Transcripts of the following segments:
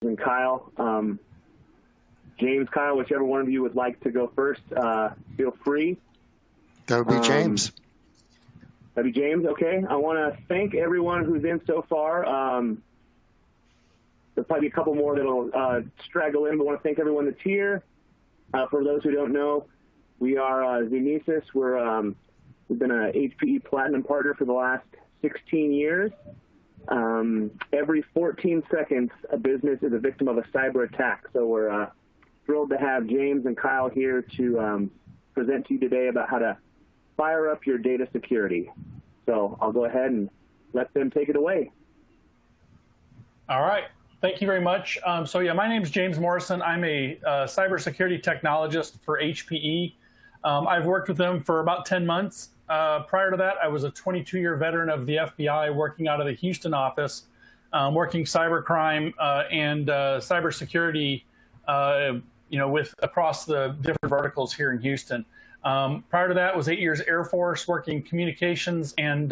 and Kyle. James, Kyle, whichever one of you would like to go first, feel free. That would be James. That'd be James, okay. I want to thank everyone who's in so far. There'll probably be a couple more that'll straggle in, but I want to thank everyone that's here. For those who don't know, we are Zunesis. We've been a HPE Platinum partner for the last 16 years. Every 14 seconds, a business is a victim of a cyber attack. So we're thrilled to have James and Kyle here to present to you today about how to fire up your data security. So I'll go ahead and let them take it away. All right. Thank you very much. So yeah, my name is James Morrison. I'm a cybersecurity technologist for HPE. I've worked with them for about 10 months. Prior to that, I was a 22-year veteran of the FBI working out of the Houston office, working cybercrime and cybersecurity, with across the different verticals here in Houston. Prior to that was 8 years Air Force, working communications and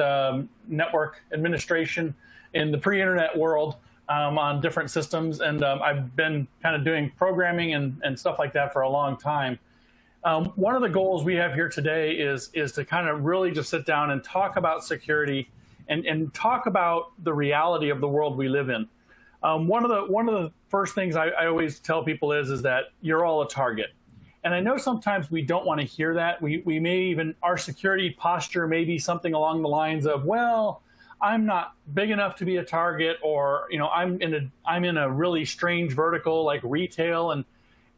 network administration in the pre-internet world on different systems. And I've been kind of doing programming and stuff like that for a long time. One of the goals we have here today is to kind of really just sit down and talk about security and talk about the reality of the world we live in. One of the first things I always tell people is that you're all a target. And I know sometimes we don't want to hear that. We may even, our security posture may be something along the lines of, well, I'm not big enough to be a target, or I'm in a really strange vertical like retail, and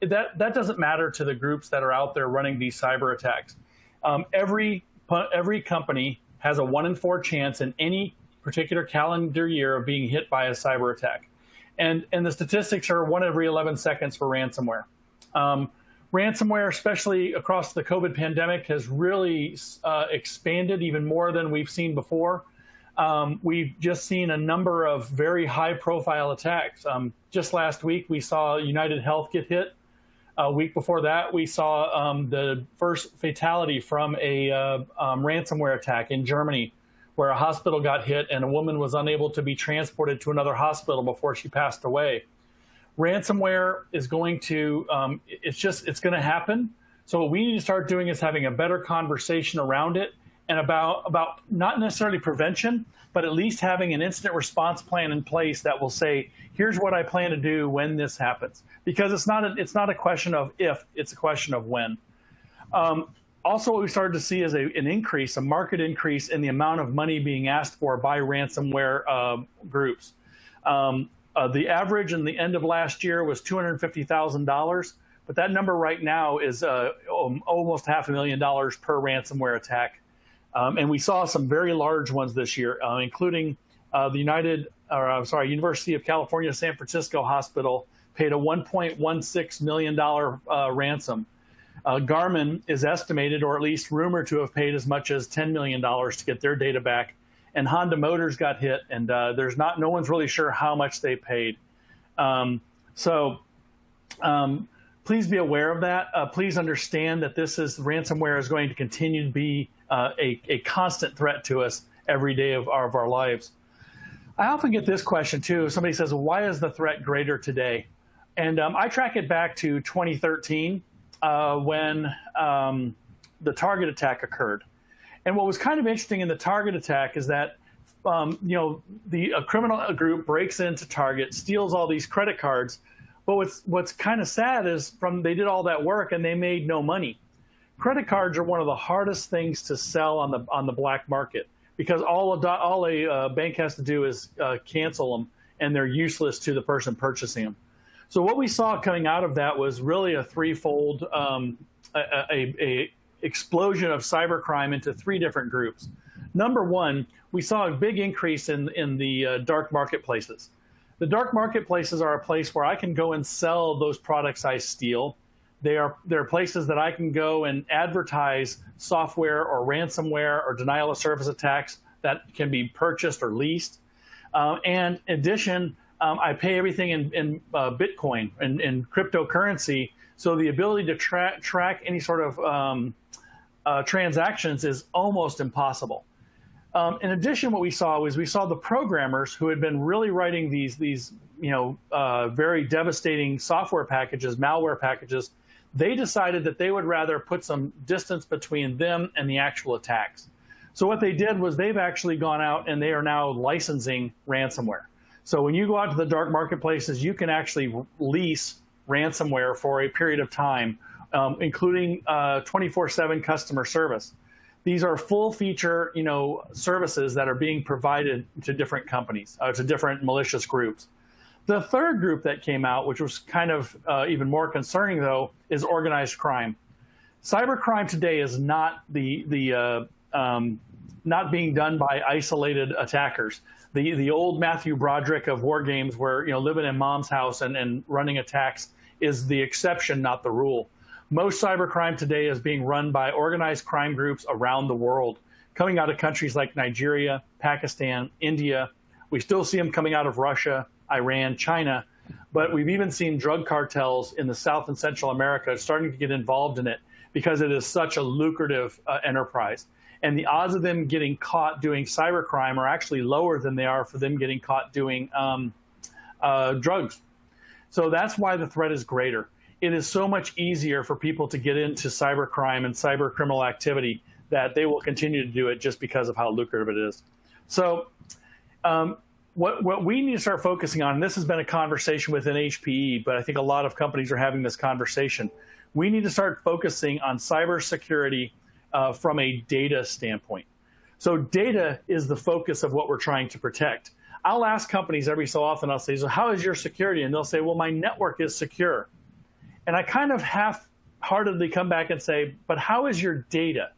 that doesn't matter to the groups that are out there running these cyber attacks. Every company has a 1 in 4 chance in any particular calendar year of being hit by a cyber attack. And the statistics are 1 every 11 seconds for ransomware. Ransomware, especially across the COVID pandemic, has really expanded even more than we've seen before. We've just seen a number of very high-profile attacks. Just last week, we saw United Health get hit. A week before that, we saw the first fatality from a ransomware attack in Germany, where a hospital got hit and a woman was unable to be transported to another hospital before she passed away. Ransomware is going to, it's going to happen. So what we need to start doing is having a better conversation around it and about not necessarily prevention, but at least having an incident response plan in place that will say, here's what I plan to do when this happens. Because it's not a question of if, it's a question of when. Also, what we started to see is a market increase in the amount of money being asked for by ransomware groups. The average in the end of last year was $250,000, but that number right now is almost $500,000 per ransomware attack. And we saw some very large ones this year, including the University of California, San Francisco Hospital paid a $1.16 million ransom. Garmin is estimated, or at least rumored to have paid as much as $10 million to get their data back. And Honda Motors got hit, and no one's really sure how much they paid. Please be aware of that. Please understand that ransomware is going to continue to be a constant threat to us every day of our lives. I often get this question too. Somebody says, well, why is the threat greater today? And I track it back to 2013 when the Target attack occurred. And what was kind of interesting in the Target attack is that a criminal group breaks into Target, steals all these credit cards. But what's kind of sad is they did all that work and they made no money. Credit cards are one of the hardest things to sell on the black market, because all a bank has to do is cancel them, and they're useless to the person purchasing them. So what we saw coming out of that was really a threefold explosion of cybercrime into 3 different groups. Number one, we saw a big increase in the dark marketplaces. The dark marketplaces are a place where I can go and sell those products I steal. They're places that I can go and advertise software or ransomware or denial of service attacks that can be purchased or leased. And in addition, I pay everything in Bitcoin and in cryptocurrency. So the ability to track any sort of transactions is almost impossible. In addition, what we saw was the programmers who had been really writing these very devastating software packages, malware packages, they decided that they would rather put some distance between them and the actual attacks. So what they did was they've actually gone out and they are now licensing ransomware. So when you go out to the dark marketplaces, you can actually lease ransomware for a period of time, including 24/7 customer service. These are full feature, services that are being provided to different companies, to different malicious groups. The third group that came out, which was kind of even more concerning, though, is organized crime. Cybercrime today is not not being done by isolated attackers. The old Matthew Broderick of war games, where living in mom's house and running attacks, is the exception, not the rule. Most cybercrime today is being run by organized crime groups around the world, coming out of countries like Nigeria, Pakistan, India. We still see them coming out of Russia, Iran, China, but we've even seen drug cartels in the South and Central America starting to get involved in it because it is such a lucrative enterprise. And the odds of them getting caught doing cybercrime are actually lower than they are for them getting caught doing drugs. So that's why the threat is greater. It is so much easier for people to get into cybercrime and cyber criminal activity that they will continue to do it just because of how lucrative it is. So what we need to start focusing on, and this has been a conversation within HPE, but I think a lot of companies are having this conversation, we need to start focusing on cybersecurity from a data standpoint. So data is the focus of what we're trying to protect. I'll ask companies every so often, I'll say, so how is your security? And they'll say, well, my network is secure. And I kind of half-heartedly come back and say, but how is your data?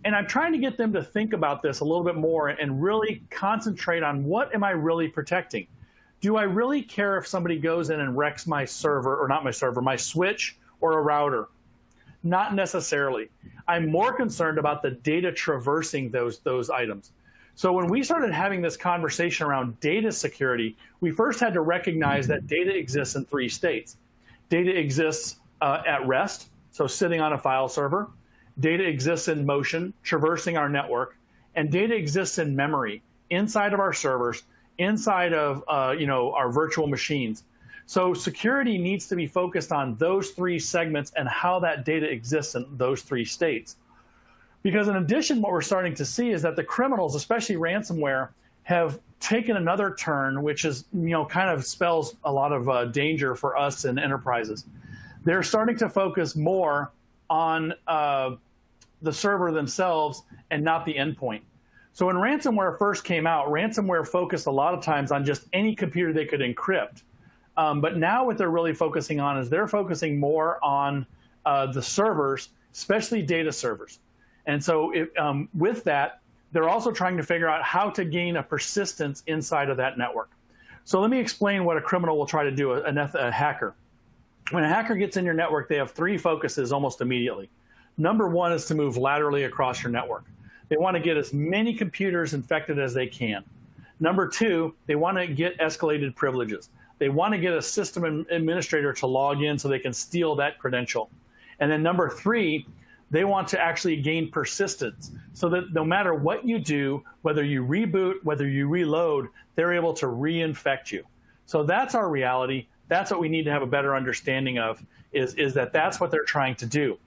And I'm trying to get them to think about this a little bit more and really concentrate on what am I really protecting? Do I really care if somebody goes in and wrecks my server, or not my server, my switch or a router? Not necessarily. I'm more concerned about the data traversing those items. So when we started having this conversation around data security, we first had to recognize that data exists in 3 states. Data exists at rest, so sitting on a file server. Data exists in motion, traversing our network. And data exists in memory, inside of our servers, inside of our virtual machines. So security needs to be focused on those 3 segments and how that data exists in those 3 states. Because in addition, what we're starting to see is that the criminals, especially ransomware, have taken another turn, which is, kind of spells a lot of danger for us and enterprises. They're starting to focus more on the server themselves and not the endpoint. So when ransomware first came out, ransomware focused a lot of times on just any computer they could encrypt. But now what they're really focusing on is they're focusing more on the servers, especially data servers. And so with that, they're also trying to figure out how to gain a persistence inside of that network. So let me explain what a criminal will try to do, a hacker. When a hacker gets in your network, they have 3 focuses almost immediately. Number 1 is to move laterally across your network. They want to get as many computers infected as they can. Number 2, they want to get escalated privileges. They want to get a system administrator to log in so they can steal that credential. And then number 3, they want to actually gain persistence so that no matter what you do, whether you reboot, whether you reload, they're able to reinfect you. So that's our reality. That's what we need to have a better understanding of, is that that's what they're trying to do.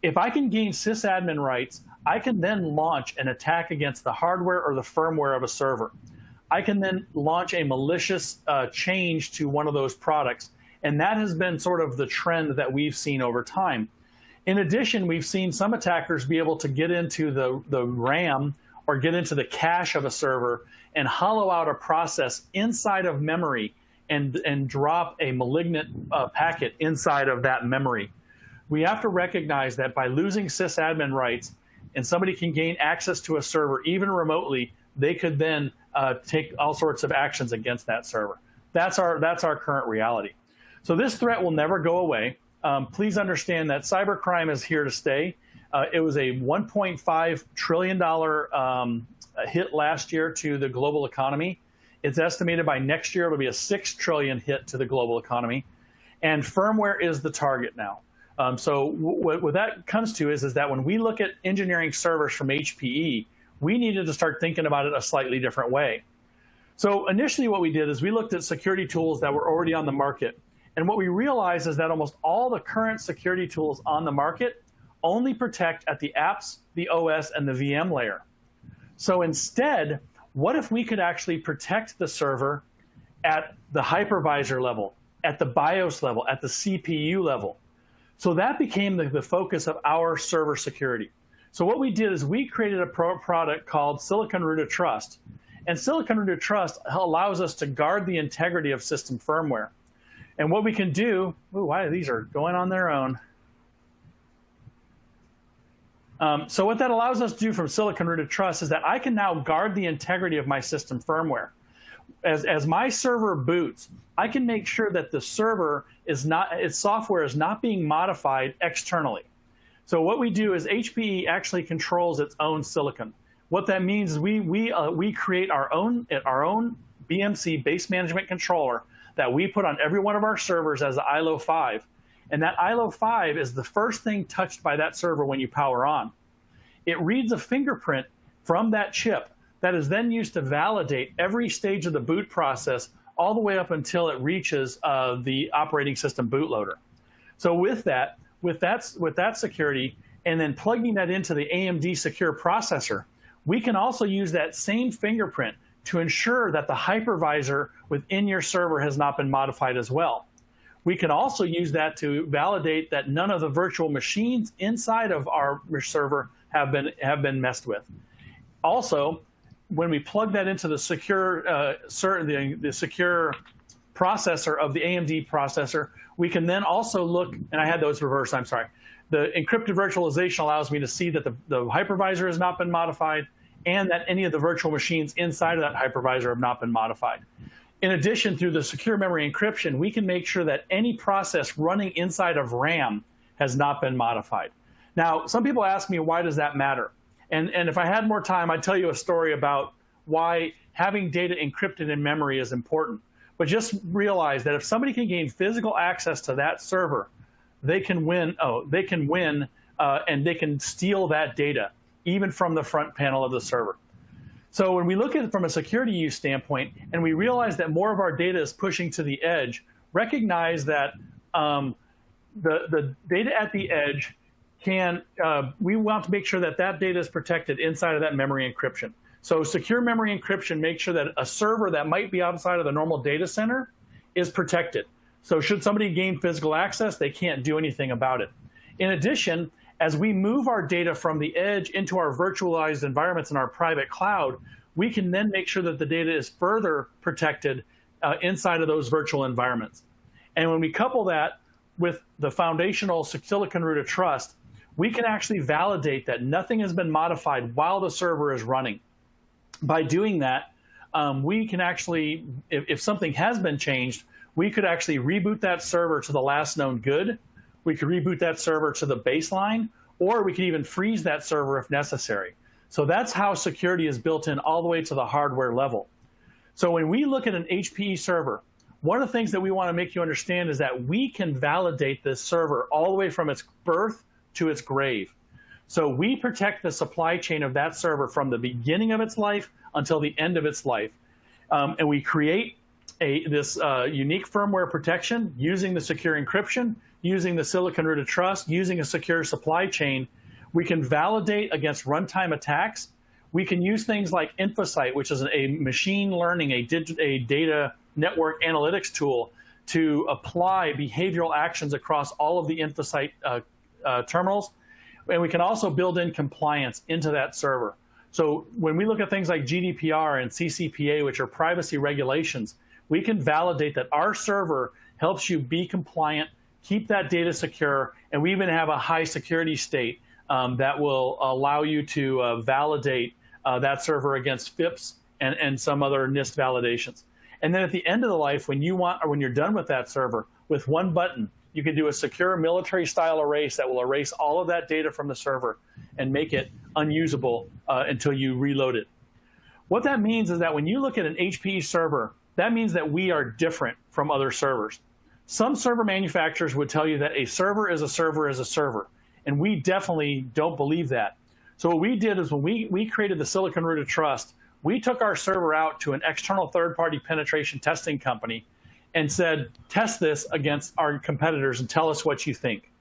If I can gain sysadmin rights, I can then launch an attack against the hardware or the firmware of a server. I can then launch a malicious change to one of those products. And that has been sort of the trend that we've seen over time. In addition, we've seen some attackers be able to get into the RAM or get into the cache of a server and hollow out a process inside of memory and drop a malignant packet inside of that memory. We have to recognize that by losing sysadmin rights and somebody can gain access to a server even remotely, they could then take all sorts of actions against that server. That's our current reality. So this threat will never go away. Please understand that cybercrime is here to stay. It was a $1.5 trillion hit last year to the global economy. It's estimated by next year it'll be a $6 trillion hit to the global economy. And firmware is the target now. So what that comes to is that when we look at engineering servers from HPE, we needed to start thinking about it a slightly different way. So initially what we did is we looked at security tools that were already on the market. And what we realized is that almost all the current security tools on the market only protect at the apps, the OS, and the VM layer. So instead, what if we could actually protect the server at the hypervisor level, at the BIOS level, at the CPU level? So that became the focus of our server security. So what we did is we created a product called Silicon Root of Trust. And Silicon Root of Trust allows us to guard the integrity of system firmware. And what we can do, why these are going on their own. So what that allows us to do from Silicon Root of Trust is that I can now guard the integrity of my system firmware. As my server boots, I can make sure that the server is not, its software is not being modified externally. So what we do is HPE actually controls its own silicon. What that means is we create our own BMC base management controller that we put on every one of our servers as the ILO 5. And that ILO 5 is the first thing touched by that server when you power on. It reads a fingerprint from that chip that is then used to validate every stage of the boot process all the way up until it reaches the operating system bootloader. So with that security, and then plugging that into the AMD secure processor, we can also use that same fingerprint to ensure that the hypervisor within your server has not been modified as well. We can also use that to validate that none of the virtual machines inside of our server have been messed with. Also, when we plug that into the secure the secure processor of the AMD processor, we can then also look, and I had those reversed, I'm sorry. The encrypted virtualization allows me to see that the hypervisor has not been modified and that any of the virtual machines inside of that hypervisor have not been modified. In addition, through the secure memory encryption, we can make sure that any process running inside of RAM has not been modified. Now, some people ask me, why does that matter? And if I had more time, I'd tell you a story about why having data encrypted in memory is important. But just realize that if somebody can gain physical access to that server, they can win, and they can steal that data, even from the front panel of the server. So when we look at it from a security use standpoint, and we realize that more of our data is pushing to the edge, recognize that the data at the edge we want to make sure that that data is protected inside of that memory encryption. So secure memory encryption makes sure that a server that might be outside of the normal data center is protected. So should somebody gain physical access, they can't do anything about it. In addition, as we move our data from the edge into our virtualized environments in our private cloud, we can then make sure that the data is further protected inside of those virtual environments. And when we couple that with the foundational Silicon Root of Trust, we can actually validate that nothing has been modified while the server is running. By doing that, we can actually, if something has been changed, we could actually reboot that server to the last known good. We could reboot that server to the baseline, or we could even freeze that server if necessary. So that's how security is built in all the way to the hardware level. So when we look at an HPE server, one of the things that we want to make you understand is that we can validate this server all the way from its birth to its grave. So we protect the supply chain of that server from the beginning of its life until the end of its life. And we create this unique firmware protection using the secure encryption, using the Silicon Root of Trust, using a secure supply chain. We can validate against runtime attacks. We can use things like InfoSight, which is a machine learning, a data network analytics tool to apply behavioral actions across all of the InfoSight terminals. And we can also build in compliance into that server. So when we look at things like GDPR and CCPA, which are privacy regulations, we can validate that our server helps you be compliant, keep that data secure, and we even have a high security state that will allow you to validate that server against FIPS and some other NIST validations. And then at the end of the life, when you're done with that server, with one button, you can do a secure military-style erase that will erase all of that data from the server and make it unusable until you reload it. What that means is that when you look at an HPE server, that means that we are different from other servers. Some server manufacturers would tell you that a server is a server is a server, and we definitely don't believe that. So what we did is when we created the Silicon Root of Trust, we took our server out to an external third-party penetration testing company and said, test this against our competitors and tell us what you think.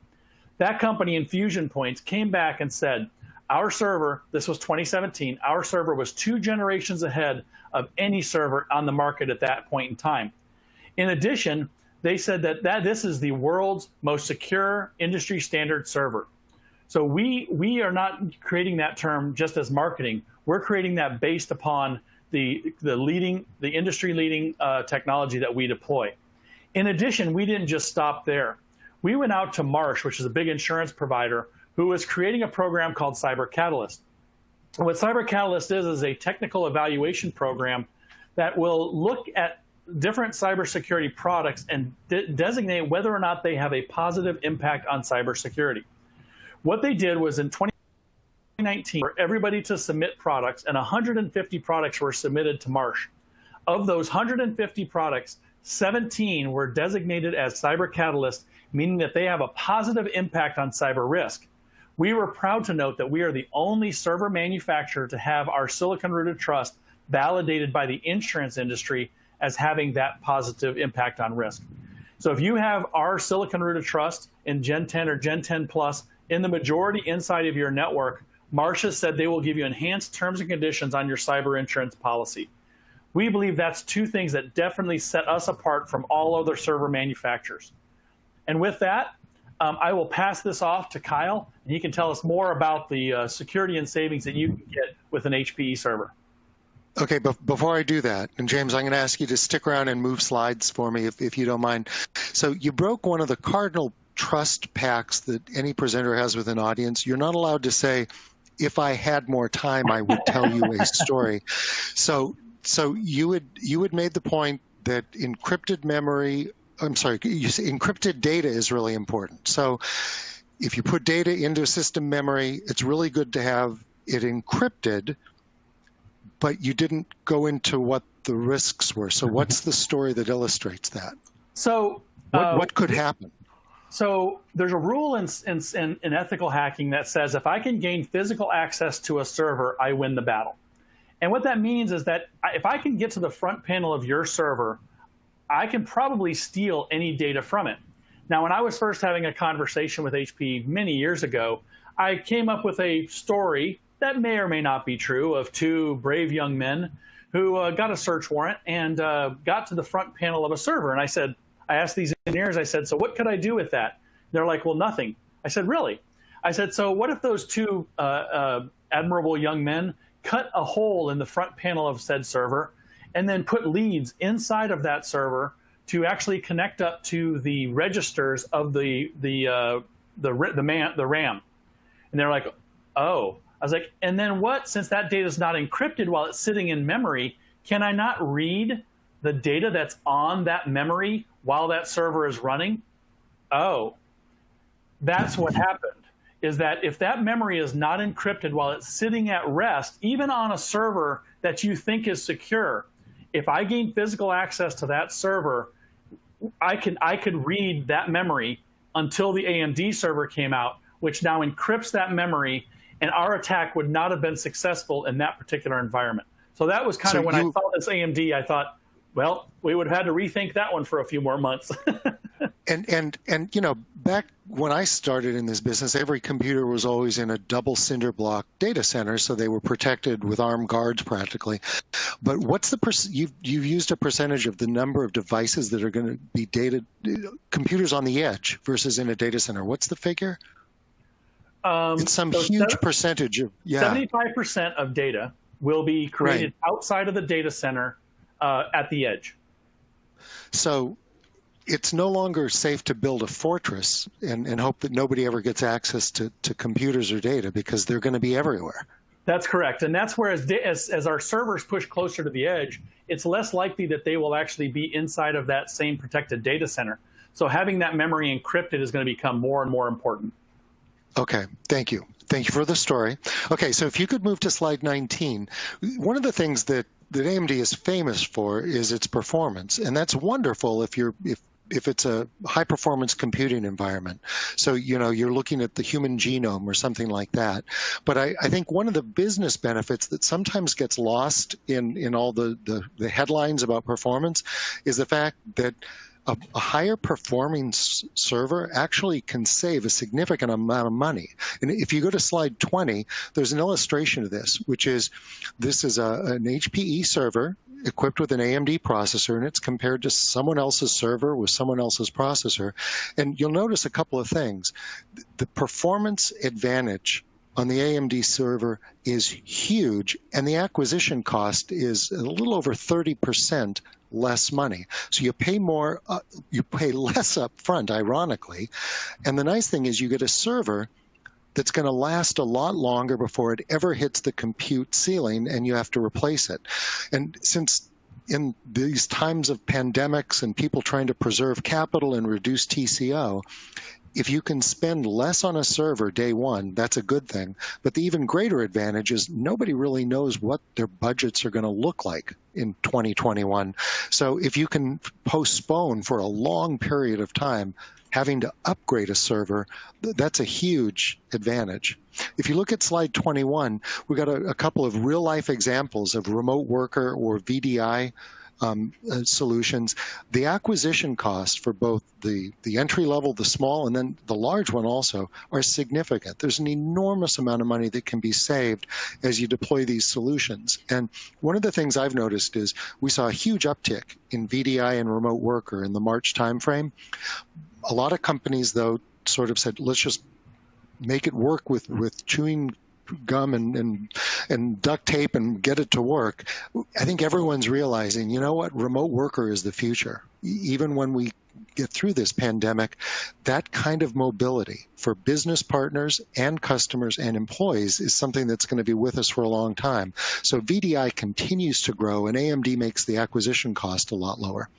That company, Infusion Points, came back and said, our server, this was 2017, our server was 2 generations ahead of any server on the market at that point in time. In addition, they said that this is the world's most secure industry standard server. So we are not creating that term just as marketing. We're creating that based upon the industry leading technology that we deploy. In addition, we didn't just stop there. We went out to Marsh, which is a big insurance provider, who was creating a program called Cyber Catalyst. And what Cyber Catalyst is a technical evaluation program that will look at different cybersecurity products and designate whether or not they have a positive impact on cybersecurity. What they did was in 2019, for everybody to submit products, and 150 products were submitted to Marsh. Of those 150 products, 17 were designated as Cyber Catalyst, meaning that they have a positive impact on cyber risk. We were proud to note that we are the only server manufacturer to have our Silicon Root of Trust validated by the insurance industry as having that positive impact on risk. So if you have our Silicon Root of Trust in Gen 10 or Gen 10 Plus in the majority inside of your network, Marsh has said they will give you enhanced terms and conditions on your cyber insurance policy. We believe that's 2 things that definitely set us apart from all other server manufacturers. And with that, I will pass this off to Kyle, and he can tell us more about the security and savings that you can get with an HPE server. Okay, but before I do that, and James, I'm going to ask you to stick around and move slides for me if you don't mind. So you broke one of the cardinal trust pacts that any presenter has with an audience. You're not allowed to say, if I had more time, I would tell you a story. So you had made the point that encrypted data is really important. So if you put data into a system memory, it's really good to have it encrypted, but you didn't go into what the risks were. So what's the story that illustrates that? So what could happen? So there's a rule in ethical hacking that says if I can gain physical access to a server, I win the battle. And what that means is that if I can get to the front panel of your server, I can probably steal any data from it. Now, when I was first having a conversation with HP many years ago, I came up with a story that may or may not be true of 2 brave young men who got a search warrant and got to the front panel of a server. And I asked these engineers, I said, so what could I do with that? They're like, well, nothing. I said, really? I said, so what if those 2 admirable young men cut a hole in the front panel of said server and then put leads inside of that server to actually connect up to the registers of the RAM? And they're like, oh. I was like, and then what? Since that data is not encrypted while it's sitting in memory, can I not read the data that's on that memory while that server is running? Oh, that's what happened, is that if that memory is not encrypted while it's sitting at rest, even on a server that you think is secure, if I gain physical access to that server, I could read that memory until the AMD server came out, which now encrypts that memory, and our attack would not have been successful in that particular environment. So that was kind of when I saw this AMD, I thought, well, we would have had to rethink that one for a few more months. And you know, back when I started in this business, every computer was always in a double cinder block data center, so they were protected with armed guards practically. But what's the you've used a percentage of the number of devices that are going to be computers on the edge versus in a data center? What's the figure? It's some huge percentage of 75% of data will be created outside of the data center at the edge. So it's no longer safe to build a fortress and hope that nobody ever gets access to computers or data, because they're going to be everywhere. That's correct. And that's where as our servers push closer to the edge, it's less likely that they will actually be inside of that same protected data center. So having that memory encrypted is going to become more and more important. Okay, thank you. Thank you for the story. Okay, so if you could move to slide 19. One of the things that AMD is famous for is its performance, and that's wonderful if it's a high performance computing environment. So, you're looking at the human genome or something like that. But I think one of the business benefits that sometimes gets lost in all the headlines about performance is the fact that a higher performing server actually can save a significant amount of money. And if you go to slide 20, there's an illustration of this, which is this is an HPE server equipped with an AMD processor, and it's compared to someone else's server with someone else's processor. And you'll notice a couple of things. The performance advantage on the AMD server is huge, and the acquisition cost is a little over 30% less money. So you pay more, you pay less up front, ironically. And the nice thing is you get a server that's going to last a lot longer before it ever hits the compute ceiling and you have to replace it. And since in these times of pandemics and people trying to preserve capital and reduce TCO, if you can spend less on a server day one, that's a good thing. But the even greater advantage is nobody really knows what their budgets are going to look like in 2021. So if you can postpone for a long period of time having to upgrade a server, that's a huge advantage. If you look at slide 21, we've got a couple of real-life examples of remote worker or VDI solutions. The acquisition costs for both the entry level, the small, and then the large one also are significant. There's an enormous amount of money that can be saved as you deploy these solutions. And one of the things I've noticed is we saw a huge uptick in VDI and remote worker in the March timeframe. A lot of companies, though, sort of said, let's just make it work with chewing gum and duct tape and get it to work. I think everyone's realizing, you know what, remote worker is the future. Even when we get through this pandemic, that kind of mobility for business partners and customers and employees is something that's going to be with us for a long time. So VDI continues to grow, and AMD makes the acquisition cost a lot lower.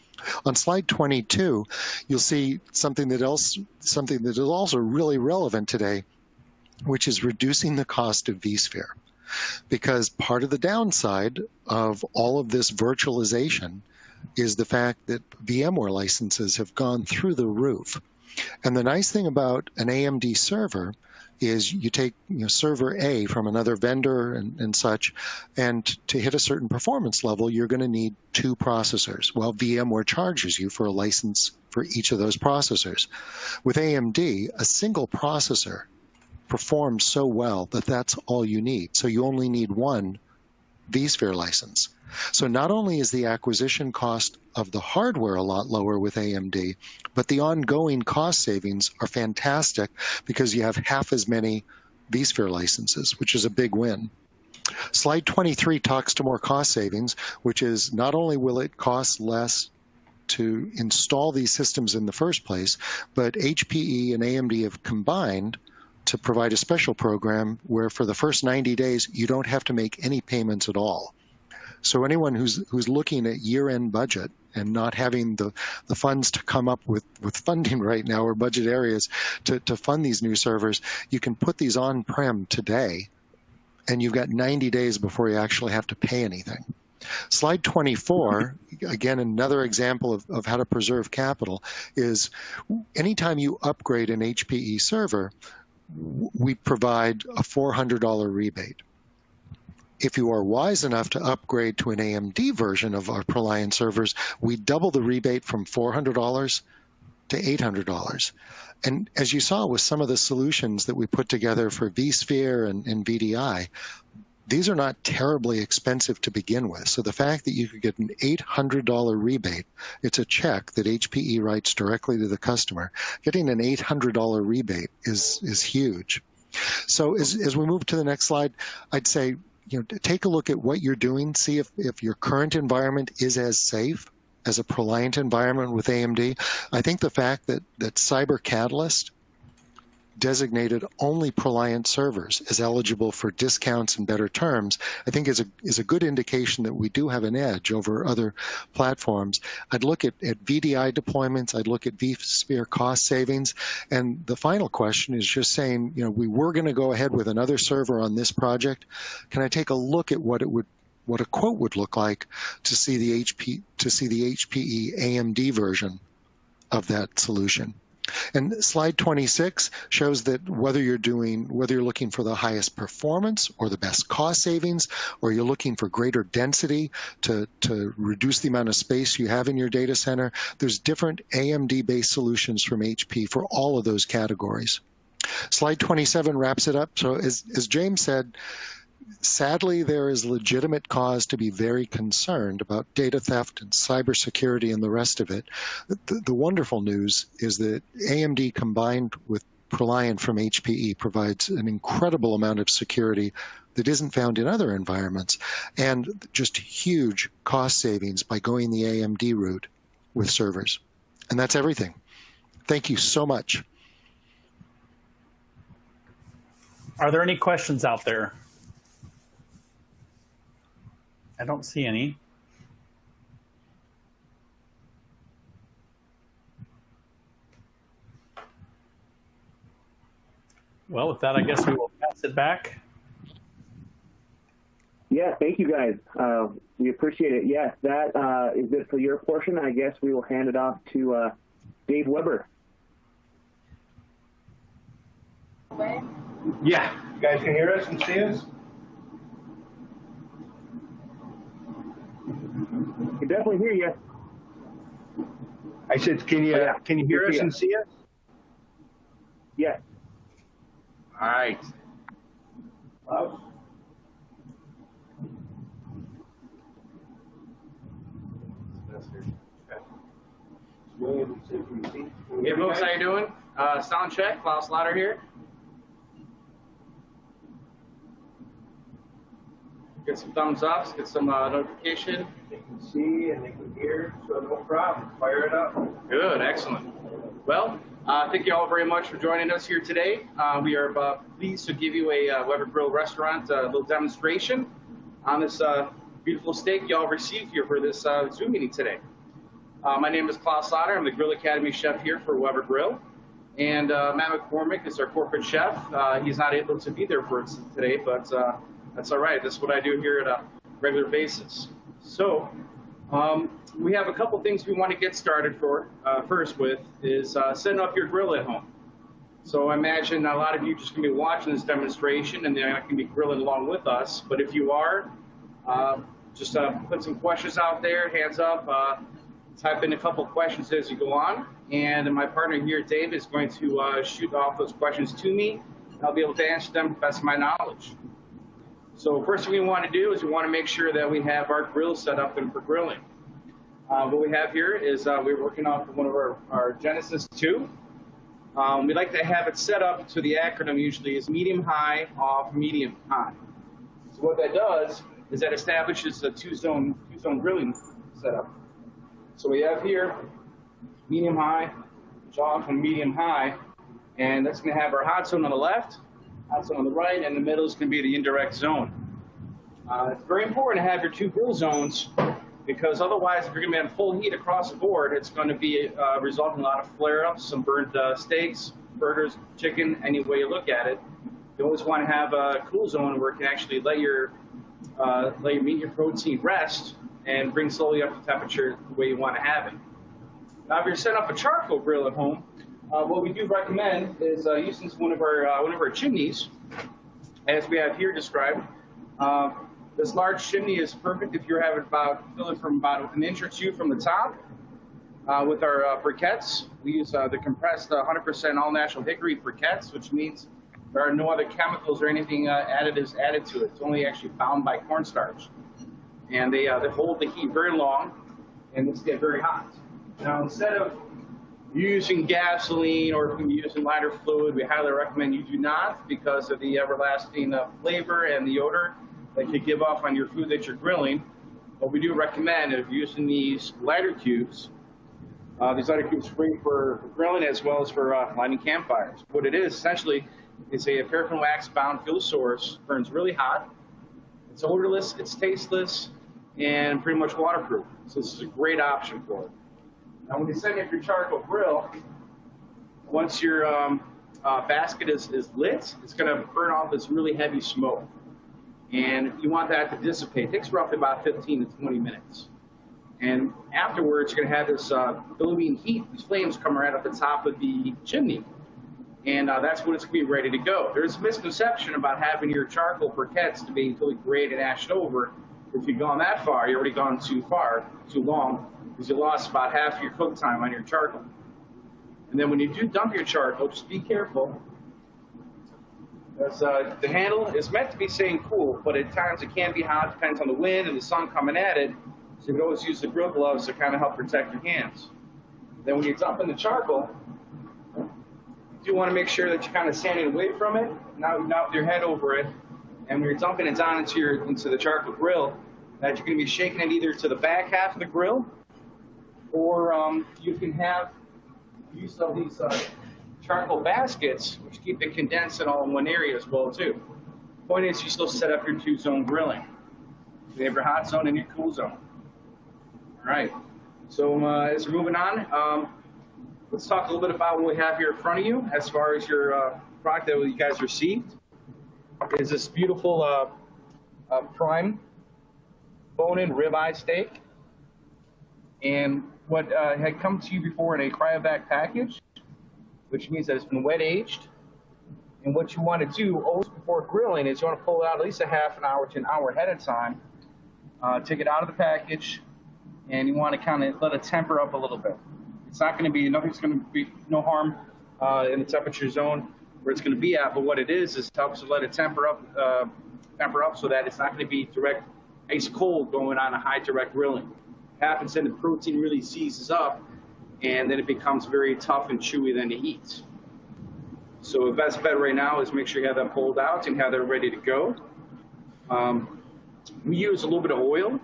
On slide 22, you'll see something that is also really relevant today, which is reducing the cost of vSphere. Because part of the downside of all of this virtualization is the fact that VMware licenses have gone through the roof. And the nice thing about an AMD server is you take server A from another vendor and such, and to hit a certain performance level, you're going to need 2 processors. Well, VMware charges you for a license for each of those processors. With AMD, a single processor performs so well that that's all you need. So you only need 1 vSphere license. So not only is the acquisition cost of the hardware a lot lower with AMD, but the ongoing cost savings are fantastic because you have half as many vSphere licenses, which is a big win. Slide 23 talks to more cost savings, which is not only will it cost less to install these systems in the first place, but HPE and AMD have combined to provide a special program where for the first 90 days, you don't have to make any payments at all. So anyone who's looking at year-end budget and not having the funds to come up with funding right now or budget areas to fund these new servers, you can put these on-prem today, and you've got 90 days before you actually have to pay anything. Slide 24, again, another example of how to preserve capital, is anytime you upgrade an HPE server, we provide a $400 rebate. If you are wise enough to upgrade to an AMD version of our ProLiant servers, we double the rebate from $400 to $800. And as you saw with some of the solutions that we put together for vSphere and VDI, these are not terribly expensive to begin with. So the fact that you could get an $800 rebate, it's a check that HPE writes directly to the customer. Getting an $800 rebate is huge. So as we move to the next slide, I'd say, take a look at what you're doing, see if your current environment is as safe as a ProLiant environment with AMD. I think the fact that Cyber Catalyst designated only ProLiant servers as eligible for discounts and better terms, I think is a good indication that we do have an edge over other platforms. I'd look at VDI deployments, I'd look at vSphere cost savings, and the final question is just saying, we were going to go ahead with another server on this project. Can I take a look at what a quote would look like to see the HPE AMD version of that solution. And slide 26 shows that whether you're looking for the highest performance or the best cost savings, or you're looking for greater density to reduce the amount of space you have in your data center, there's different AMD-based solutions from HP for all of those categories. Slide 27 wraps it up. So as James said, sadly, there is legitimate cause to be very concerned about data theft and cybersecurity and the rest of it. The wonderful news is that AMD combined with ProLiant from HPE provides an incredible amount of security that isn't found in other environments, and just huge cost savings by going the AMD route with servers. And that's everything. Thank you so much. Are there any questions out there? I don't see any. Well, with that, I guess we will pass it back. Yeah, thank you guys. We appreciate it. Yes, that is it for your portion. I guess we will hand it off to Dave Weber. Yeah, you guys can hear us and see us? I can definitely hear you. I said, can you hear us and see us? Yes. All right. Hello? Hey folks, how you doing? Sound check, Klaus Lauder here. Get some thumbs ups, get some notification. They can see and they can hear, so no problem. Fire it up. Good, excellent. Well, thank you all very much for joining us here today. We are pleased to give you a Weber Grill restaurant little demonstration on this beautiful steak you all received here for this Zoom meeting today. My name is Klaus Lauder. I'm the Grill Academy chef here for Weber Grill. And Matt McCormick is our corporate chef. He's not able to be there for us today, but that's all right. That's what I do here at a regular basis. So we have a couple things we want to get started first with is setting up your grill at home. So I imagine a lot of you just going to be watching this demonstration and they're not going to be grilling along with us. But if you are, just put some questions out there, hands up, type in a couple questions as you go on. And my partner here, Dave, is going to shoot off those questions to me. I'll be able to answer them to the best of my knowledge. So first thing we want to do is we want to make sure that we have our grill set up and for grilling. What we have here is we're working off of one of our Genesis 2. We like to have it set up to the acronym usually is medium high off medium high. So what that does is that establishes a two-zone grilling setup. So we have here medium high, off and medium high, and that's going to have our hot zone on the left, hot zone on the right, and the middle is going to be the indirect zone. It's very important to have your two grill zones because otherwise, if you're going to be on full heat across the board, it's going to be resulting in a lot of flare-ups, some burnt steaks, burgers, chicken, any way you look at it. You always want to have a cool zone where it can actually let your meat, your protein rest and bring slowly up the temperature the way you want to have it. Now, if you're setting up a charcoal grill at home, what we do recommend is using one of our chimneys, as we have here described. This large chimney is perfect if you're having filling from about an inch or two from the top. With our briquettes, we use the compressed 100% all-natural hickory briquettes, which means there are no other chemicals or anything additives added to it. It's only actually bound by cornstarch. And they hold the heat very long, and it's get very hot. Now, instead of using gasoline or if you're using lighter fluid, we highly recommend you do not because of the everlasting flavor and the odor that you give off on your food that you're grilling. But we do recommend if you're using these lighter cubes are great for grilling as well as for lighting campfires. What it is essentially is a paraffin wax bound fuel source, burns really hot. It's odorless, it's tasteless, and pretty much waterproof. So this is a great option for it. Now when you set up your charcoal grill, once your basket is lit, it's going to burn off this really heavy smoke. And you want that to dissipate. It takes roughly about 15 to 20 minutes. And afterwards, you're going to have this billowing heat, these flames come right up the top of the chimney. And that's when it's going to be ready to go. There's a misconception about having your charcoal briquettes to be totally grayed and ashed over. If you've gone that far, you've already gone too far, too long, because you lost about half your cook time on your charcoal. And then when you do dump your charcoal, just be careful. Because the handle is meant to be staying cool, but at times it can be hot, depends on the wind and the sun coming at it. So you can always use the grill gloves to kind of help protect your hands. Then when you're dumping the charcoal, you want to make sure that you're kind of standing away from it, not with your head over it. And when you're dumping it down into the charcoal grill, that you're going to be shaking it either to the back half of the grill, or you can have use of these charcoal baskets, which keep it condensed all in one area as well too. Point is, you still set up your 2-zone grilling. You have your hot zone and your cool zone. All right. So as we're moving on, let's talk a little bit about what we have here in front of you as far as your product that you guys received. Is this beautiful prime bone-in ribeye steak. And what had come to you before in a cryovac package, which means that it's been wet aged. And what you want to do always before grilling is you want to pull it out at least a half an hour to an hour ahead of time. Take it out of the package, and you want to kind of let it temper up a little bit. It's not going to be, nothing's going to be, no harm in the temperature zone where it's going to be at, but what it is it helps to let it temper up so that it's not going to be direct ice cold going on a high direct grilling. It happens then the protein really seizes up, and then it becomes very tough and chewy then to eat. So the best bet right now is make sure you have that pulled out and have that ready to go. We use a little bit of oil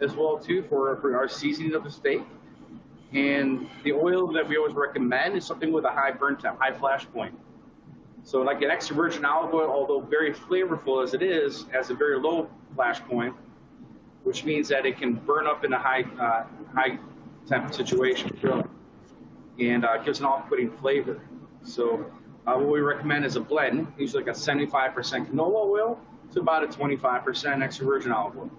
as well too for our seasoning of the steak. And the oil that we always recommend is something with a high burn temp, high flash point. So like an extra virgin olive oil, although very flavorful as it is, has a very low flash point, which means that it can burn up in a high temp situation, grilling, and gives an off-putting flavor. So what we recommend is a blend, usually like a 75% canola oil to about a 25% extra virgin olive oil.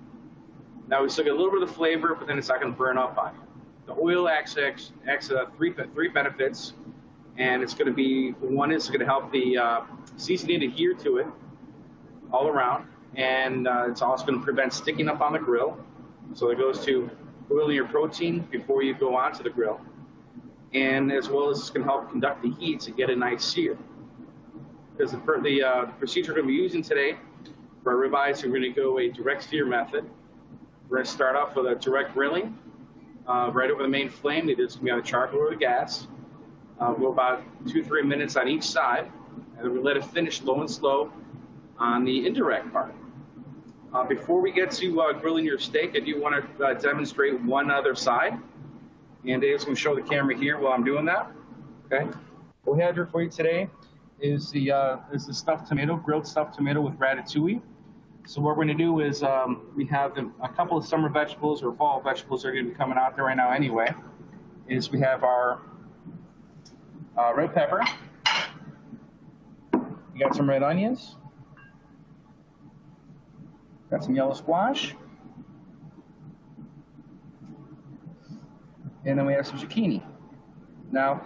Now we still get a little bit of flavor, but then it's not going to burn up on you. The oil acts three benefits, and it's going to be, one is going to help the seasoning adhere to it all around, and it's also going to prevent sticking up on the grill. So it goes to oiling your protein before you go onto the grill, and as well as it's going to help conduct the heat to get a nice sear. Because the procedure we're going to be using today for our ribeyes, we're going to go a direct sear method. We're going to start off with a direct grilling. Right over the main flame. It's going to be on the charcoal or the gas. Go about 2-3 minutes on each side, and then we let it finish low and slow on the indirect part. Before we get to grilling your steak, I do want to demonstrate one other side, and Dave's going to show the camera here while I'm doing that. Okay. What we have here for you today is the stuffed tomato, grilled stuffed tomato with ratatouille. So what we're going to do is we have a couple of summer vegetables or fall vegetables that are going to be coming out there right now anyway. Is we have our red pepper. We got some red onions. Got some yellow squash. And then we have some zucchini. Now,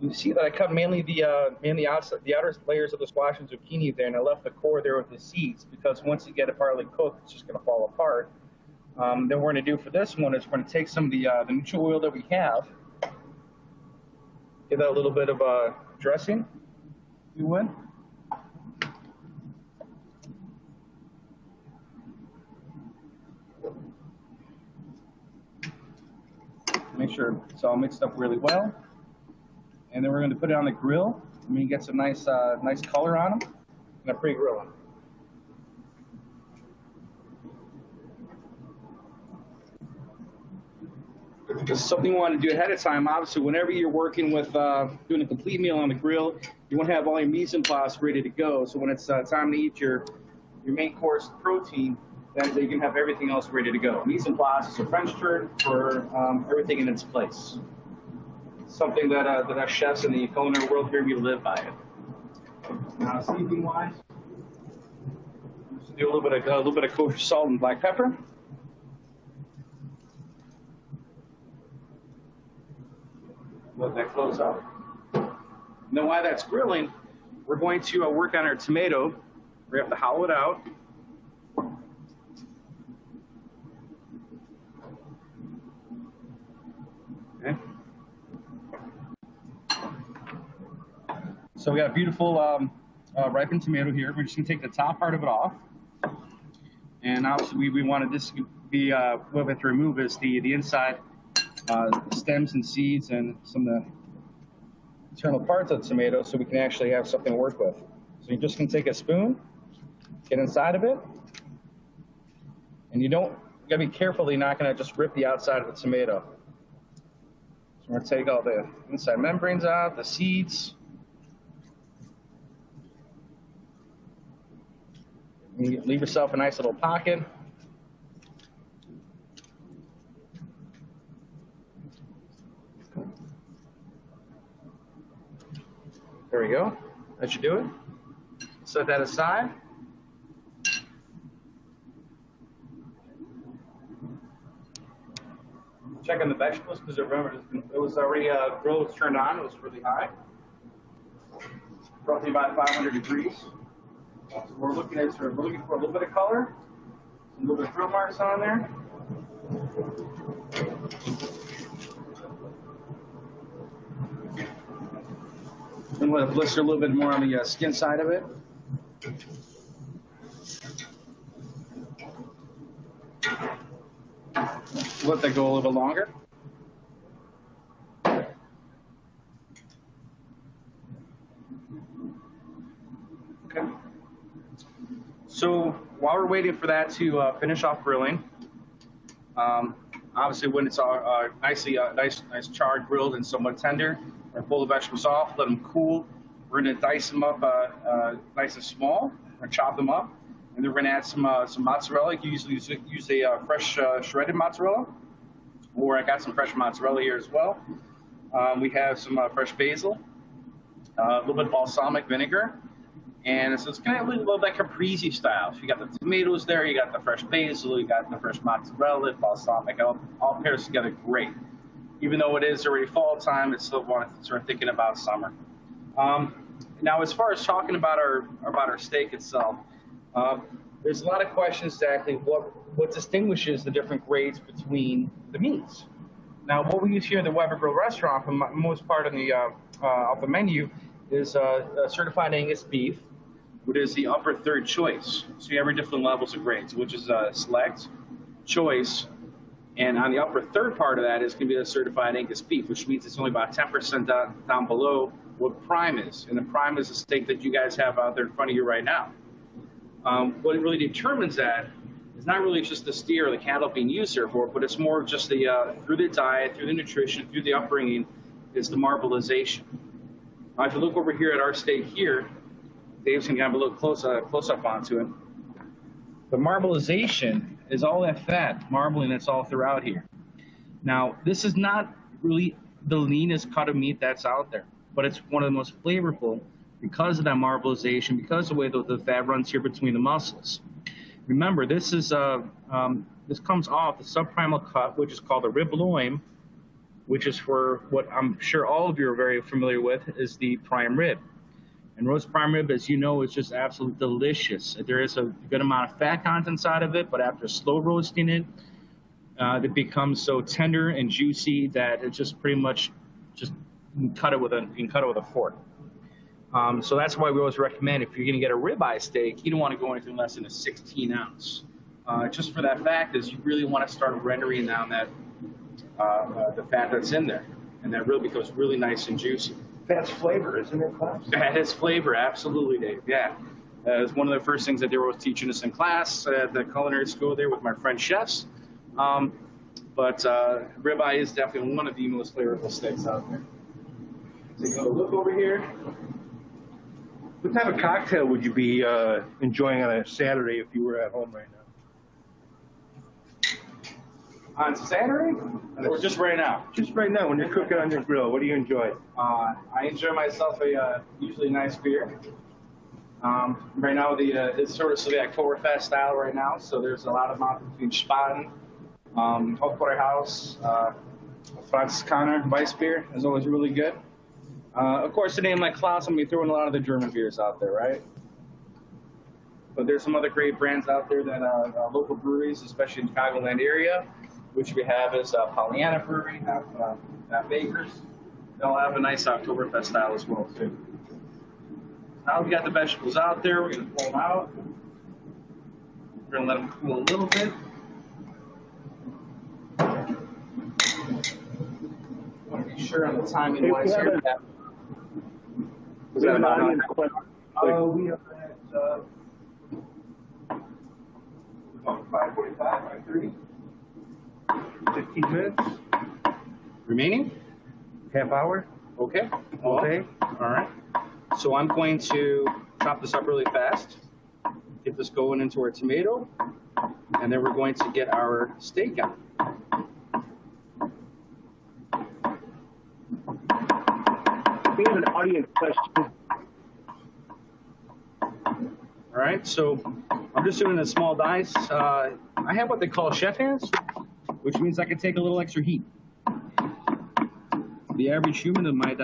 you see that I cut mainly the outer layers of the squash and zucchini there, and I left the core there with the seeds, because once you get it partly cooked, it's just going to fall apart. Then what we're going to do for this one is we're going to take some of the neutral oil that we have, give that a little bit of dressing, if you would. Make sure it's all mixed up really well. And then we're going to put it on the grill. And we can get some nice color on them and a pre-grill them. Just something you want to do ahead of time. Obviously, whenever you're working with doing a complete meal on the grill, you want to have all your mise en place ready to go. So when it's time to eat your main course protein, then you can have everything else ready to go. Mise en place is a French term for everything in its place. Something that our chefs in the culinary world here, we live by it. Now, seasoning wise, just do a little bit of kosher salt and black pepper. Let that close up. And then while that's grilling, we're going to work on our tomato. We have to hollow it out. Okay. So we got a beautiful ripened tomato here. We're just going to take the top part of it off. And obviously we wanted this to be, what we have to remove is the inside stems and seeds and some of the internal parts of the tomato so we can actually have something to work with. So you're just going to take a spoon, get inside of it, and you got to be careful that you're not going to just rip the outside of the tomato. So we're going to take all the inside membranes out, the seeds. You leave yourself a nice little pocket. There we go. That should do it. Set that aside. Check on the vegetables because remember it was already grill was turned on. It was really high, roughly about 500 degrees. So we're looking for a little bit of color, a little bit of grill marks on there. And we'll blister a little bit more on the skin side of it. Let that go a little bit longer. Okay. So while we're waiting for that to finish off grilling, obviously when it's nice charred, grilled, and somewhat tender, we're going to pull the vegetables off, let them cool. We're going to dice them up nice and small. We're going to chop them up, and then we're going to add some mozzarella. You can usually use a fresh shredded mozzarella, or I got some fresh mozzarella here as well. We have some fresh basil, a little bit of balsamic vinegar, and so it's kind of a little like caprese style. So you got the tomatoes there, you got the fresh basil, you got the fresh mozzarella, balsamic, all pairs together great. Even though it is already fall time, it's still want to start thinking about summer. Now, as far as talking about our steak itself, there's a lot of questions exactly what distinguishes the different grades between the meats. Now, what we use here in the Weber Grill restaurant, for the most part of the menu, is certified Angus beef, which is the upper third choice. So you have different levels of grades, which is select, choice, and on the upper third part of that is going to be the certified Angus beef, which means it's only about 10% down below what prime is. And the prime is the steak that you guys have out there in front of you right now. What really determines that is not really just the steer or the cattle being used there for, but it's more just through the diet, through the nutrition, through the upbringing, is the marbleization. Now, if you look over here at our steak here, Dave's going to have a little close up onto it. The marbleization is all that fat marbling that's all throughout here. Now, this is not really the leanest cut of meat that's out there, but it's one of the most flavorful because of that marbleization, because of the way the fat runs here between the muscles. Remember, this comes off the subprimal cut, which is called the rib loin, which is for what I'm sure all of you are very familiar with, is the prime rib. And roast prime rib, as you know, is just absolutely delicious. There is a good amount of fat content inside of it, but after slow roasting it, it becomes so tender and juicy that it's just pretty much just you can cut it with a fork. So that's why we always recommend, if you're going to get a ribeye steak, you don't want to go anything less than a 16 ounce. Just for that fact is you really want to start rendering down that the fat that's in there, and that really becomes really nice and juicy. Fat's flavor, isn't it, class? Fat is flavor, absolutely, Dave. Yeah, it's one of the first things that they were teaching us in class at the culinary school there with my friend chefs. But ribeye is definitely one of the most flavorful steaks out there. Take a look over here. What type of cocktail would you be enjoying on a Saturday if you were at home right now? On Saturday? Or just right now? Just right now, when you're cooking on your grill, what do you enjoy? I enjoy myself a usually nice beer. Right now, it's sort of the Oktoberfest style right now, so there's a lot of mountain between Spaten, Hochquarterhaus, Franziskaner Weiss beer is always really good. Of course, the name like Klaus, I'm going to be throwing a lot of the German beers out there, right? But there's some other great brands out there that local breweries, especially in the Chicagoland area, which we have is Pollyanna Brewery, have Bakers. They'll have a nice Oktoberfest style as well, too. Now we got the vegetables out there. We're going to pull them out. We're going to let them cool a little bit. I want to be sure on the timing wise here. We have an audience question. We are at 5:45, 5:30. 15 minutes, Remaining? half hour, Okay. all day. All right. So I'm going to chop this up really fast, get this going into our tomato, and then we're going to get our steak on. We have an audience question. All right, so I'm just doing a small dice. I have what they call chef hands, which means I can take a little extra heat. The average human might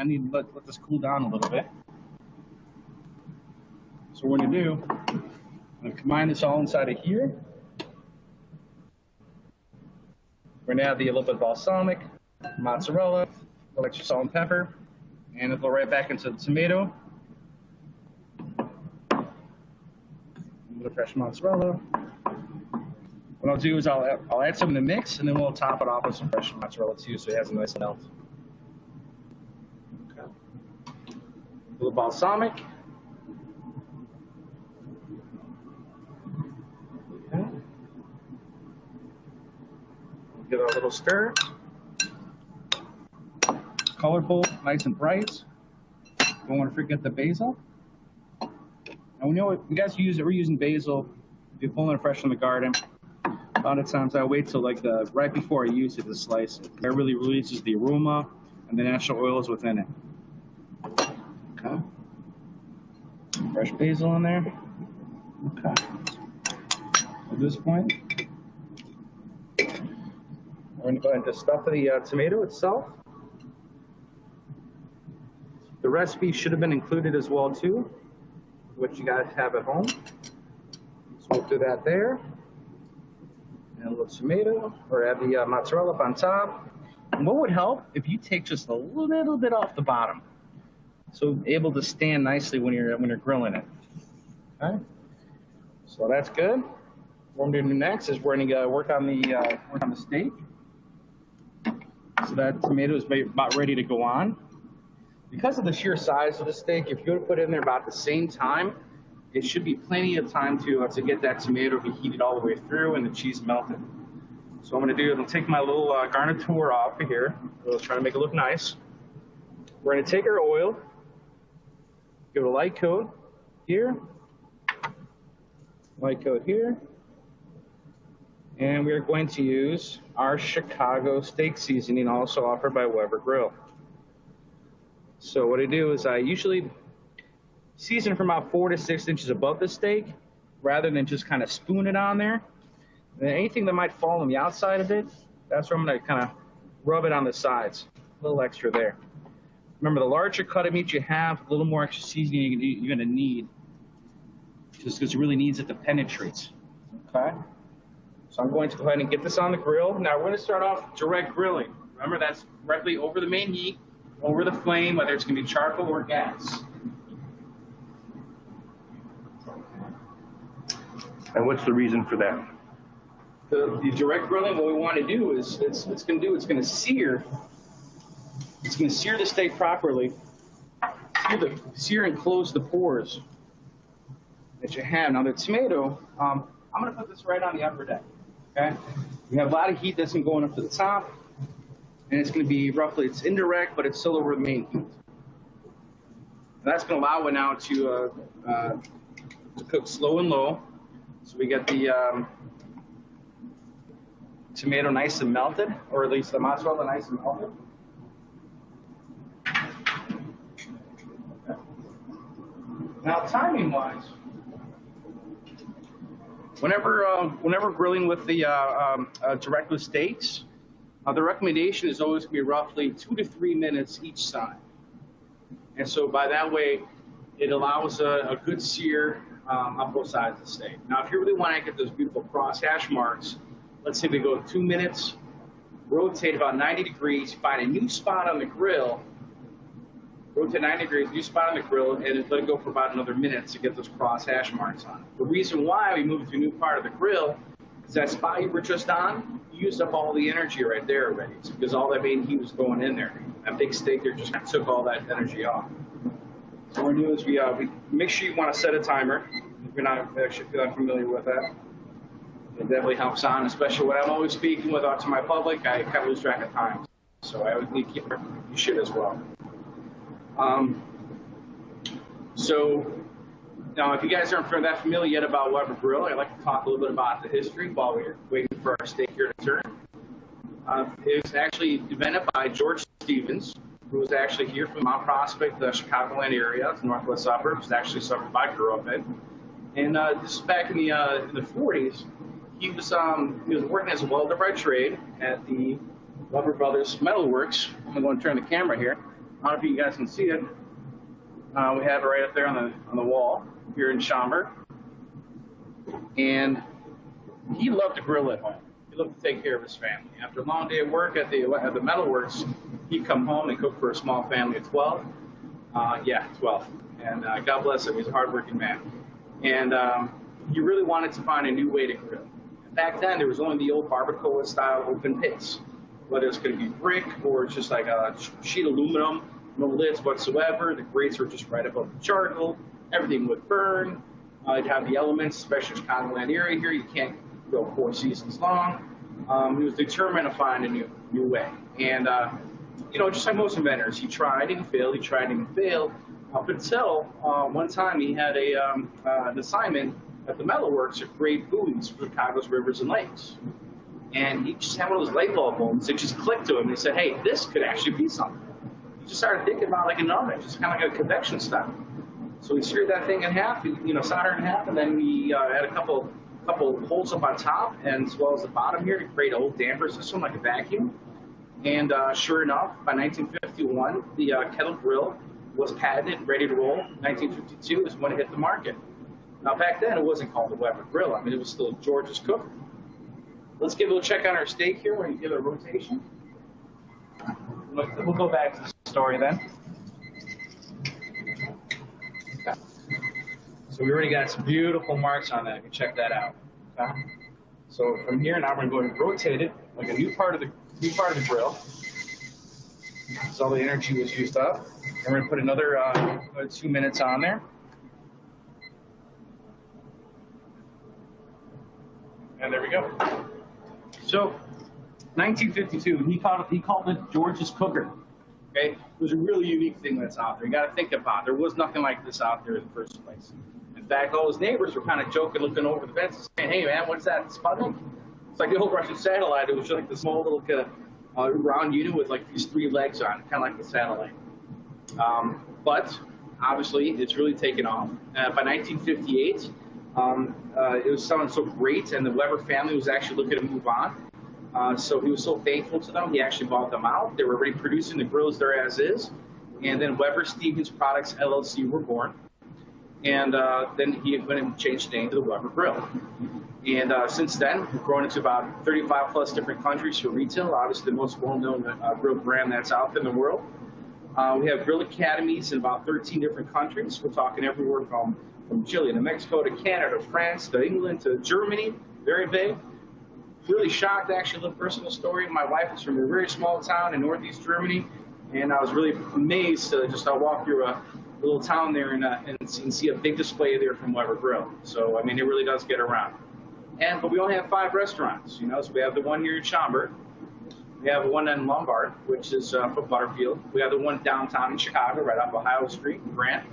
need to let this cool down a little bit. So what we're going to do, I'm going to combine this all inside of here. We're going to add a little bit of balsamic, mozzarella, a little extra salt and pepper, and it'll go right back into the tomato. A little fresh mozzarella. What I'll do is I'll add some in the mix, and then we'll top it off with some fresh mozzarella too, so it has a nice melt. Okay. A little balsamic. Okay. Give it a little stir. Colorful, nice and bright. Don't want to forget the basil. And we know what you guys use it. We're using basil. If you're pulling it fresh from the garden. A lot of times I wait till like right before I use it to slice it. That really releases the aroma and the natural oils within it. Okay. Fresh basil in there. Okay. At this point, we're going to go ahead and just stuff the tomato itself. The recipe should have been included as well too, what you guys have at home. So we'll do that there. And a little tomato, or add the mozzarella up on top. And what would help if you take just a little bit off the bottom, so able to stand nicely when you're grilling it. Okay, so that's good. What I'm going to do next is we're going to work on the steak. So that tomato is about ready to go on. Because of the sheer size of the steak, if you were to put it in there about the same time, it should be plenty of time to get that tomato to be heated all the way through and the cheese melted. So what I'm going to do is I'll take my little garniture off of here. We'll try to make it look nice. We're going to take our oil, give it a light coat here, light coat here, and we are going to use our Chicago steak seasoning, also offered by Weber Grill. So what I do is I usually season from about 4 to 6 inches above the steak, rather than just kind of spoon it on there. And anything that might fall on the outside of it, that's where I'm going to kind of rub it on the sides. A little extra there. Remember, the larger cut of meat you have, a little more extra seasoning you're going to need, just because it really needs it to penetrate. Okay? So I'm going to go ahead and get this on the grill. Now we're going to start off direct grilling. Remember, that's directly over the main heat, over the flame, whether it's going to be charcoal or gas. And what's the reason for that? The direct grilling, what we want to do is it's going to sear the steak properly, sear and close the pores that you have. Now the tomato, I'm going to put this right on the upper deck. Okay, we have a lot of heat that's going up to the top, and it's going to be roughly, it's indirect, but it's still over the main heat. And that's going to allow it now to cook slow and low. So we get the tomato nice and melted, or at least the mozzarella nice and melted. Okay. Now, timing-wise, whenever grilling with the direct with steaks, The recommendation is always going to be roughly 2 to 3 minutes each side. And so by that way, it allows a good sear on both sides of the steak. Now, if you really want to get those beautiful cross hash marks, let's say we go 2 minutes, rotate about 90 degrees, find a new spot on the grill, rotate 90 degrees, new spot on the grill, and let it go for about another minute to get those cross hash marks on. The reason why we moved to a new part of the grill is that spot you were just on, you used up all the energy right there already, because all that main heat was going in there. That big steak there just kind of took all that energy off. So what we're doing is we make sure you want to set a timer. If you're not familiar with that, it definitely helps on, especially when I'm always speaking with to my public. I kind of lose track of time, so I would need to keep you should as well. So now, if you guys aren't that familiar yet about Weber Grill, I'd like to talk a little bit about the history while we're waiting for our steak here to turn. It was actually invented by George Stevens, who was actually here from Mount Prospect, the Chicagoland area, the northwest suburbs. It's actually a suburb I grew up in. And this is back in the 40s. He was working as a welder by trade at the Weber Brothers Metal Works. I'm going to turn the camera here. I don't know if you guys can see it. We have it right up there on the wall here in Schaumburg. And he loved to grill at home. He loved to take care of his family. After a long day of work at the metal works, he'd come home and cook for a small family of 12. 12. And God bless him, he's a hardworking man. And he really wanted to find a new way to grill. Back then, there was only the old barbacoa style open pits, whether it's going to be brick or just like a sheet aluminum, no lids whatsoever. The grates were just right above the charcoal. Everything would burn. You'd have the elements, especially Chicagoland area here. You can't go 4 seasons long. He was determined to find a new way. And, just like most inventors, he tried and failed, up until one time he had an assignment at the metalworks to create buoys for Chicago's rivers and lakes. And he just had one of those light bulb moments. It just clicked to him. He said, hey, this could actually be something. He just started thinking about like an oven, just kind of like a convection style. So he seared that thing in half, soldered it in half, and then he had a couple holes up on top and as well as the bottom here to create a whole damper system like a vacuum. And sure enough, by 1951, the kettle grill was patented, ready to roll. 1952 is when it hit the market. Now back then, it wasn't called the Weber Grill. I mean, it was still George's Cooker. Let's give a little check on our steak here. We're going to give it a rotation. We'll go back to the story then. Okay. So we already got some beautiful marks on that. You can check that out. Okay. So from here now, we're going to rotate it like a new part of the grill. So all the energy was used up. And we're going to put another 2 minutes on there. And there we go. So, 1952, he called it George's Cooker. Okay, it was a really unique thing that's out there. You got to think about it. There was nothing like this out there in the first place. In fact, all his neighbors were kind of joking, looking over the fence, saying, "Hey, man, what's that? Sputnik?" It's like the old Russian satellite. It was just like the small little kind of round unit with like these 3 legs on it, kind of like the satellite. But obviously, it's really taken off. By 1958. It was selling so great, and the Weber family was actually looking to move on. So he was so thankful to them, he actually bought them out. They were already producing the grills there as is. And then Weber Stevens Products LLC were born. And then he went and changed the name to the Weber Grill. And since then, we've grown into about 35 plus different countries for retail. Obviously, the most well-known grill brand that's out there in the world. We have grill academies in about 13 different countries. We're talking everywhere from Chile to Mexico to Canada to France to England to Germany, very big. Really shocked, actually, a little personal story. My wife is from a very small town in northeast Germany, and I was really amazed to just walk through a little town there and see a big display there from Weber Grill. So, I mean, it really does get around. But we only have 5 restaurants, so we have the one here in Schaumburg. We have one in Lombard, which is for Butterfield. We have the one downtown in Chicago, right off Ohio Street in Grant.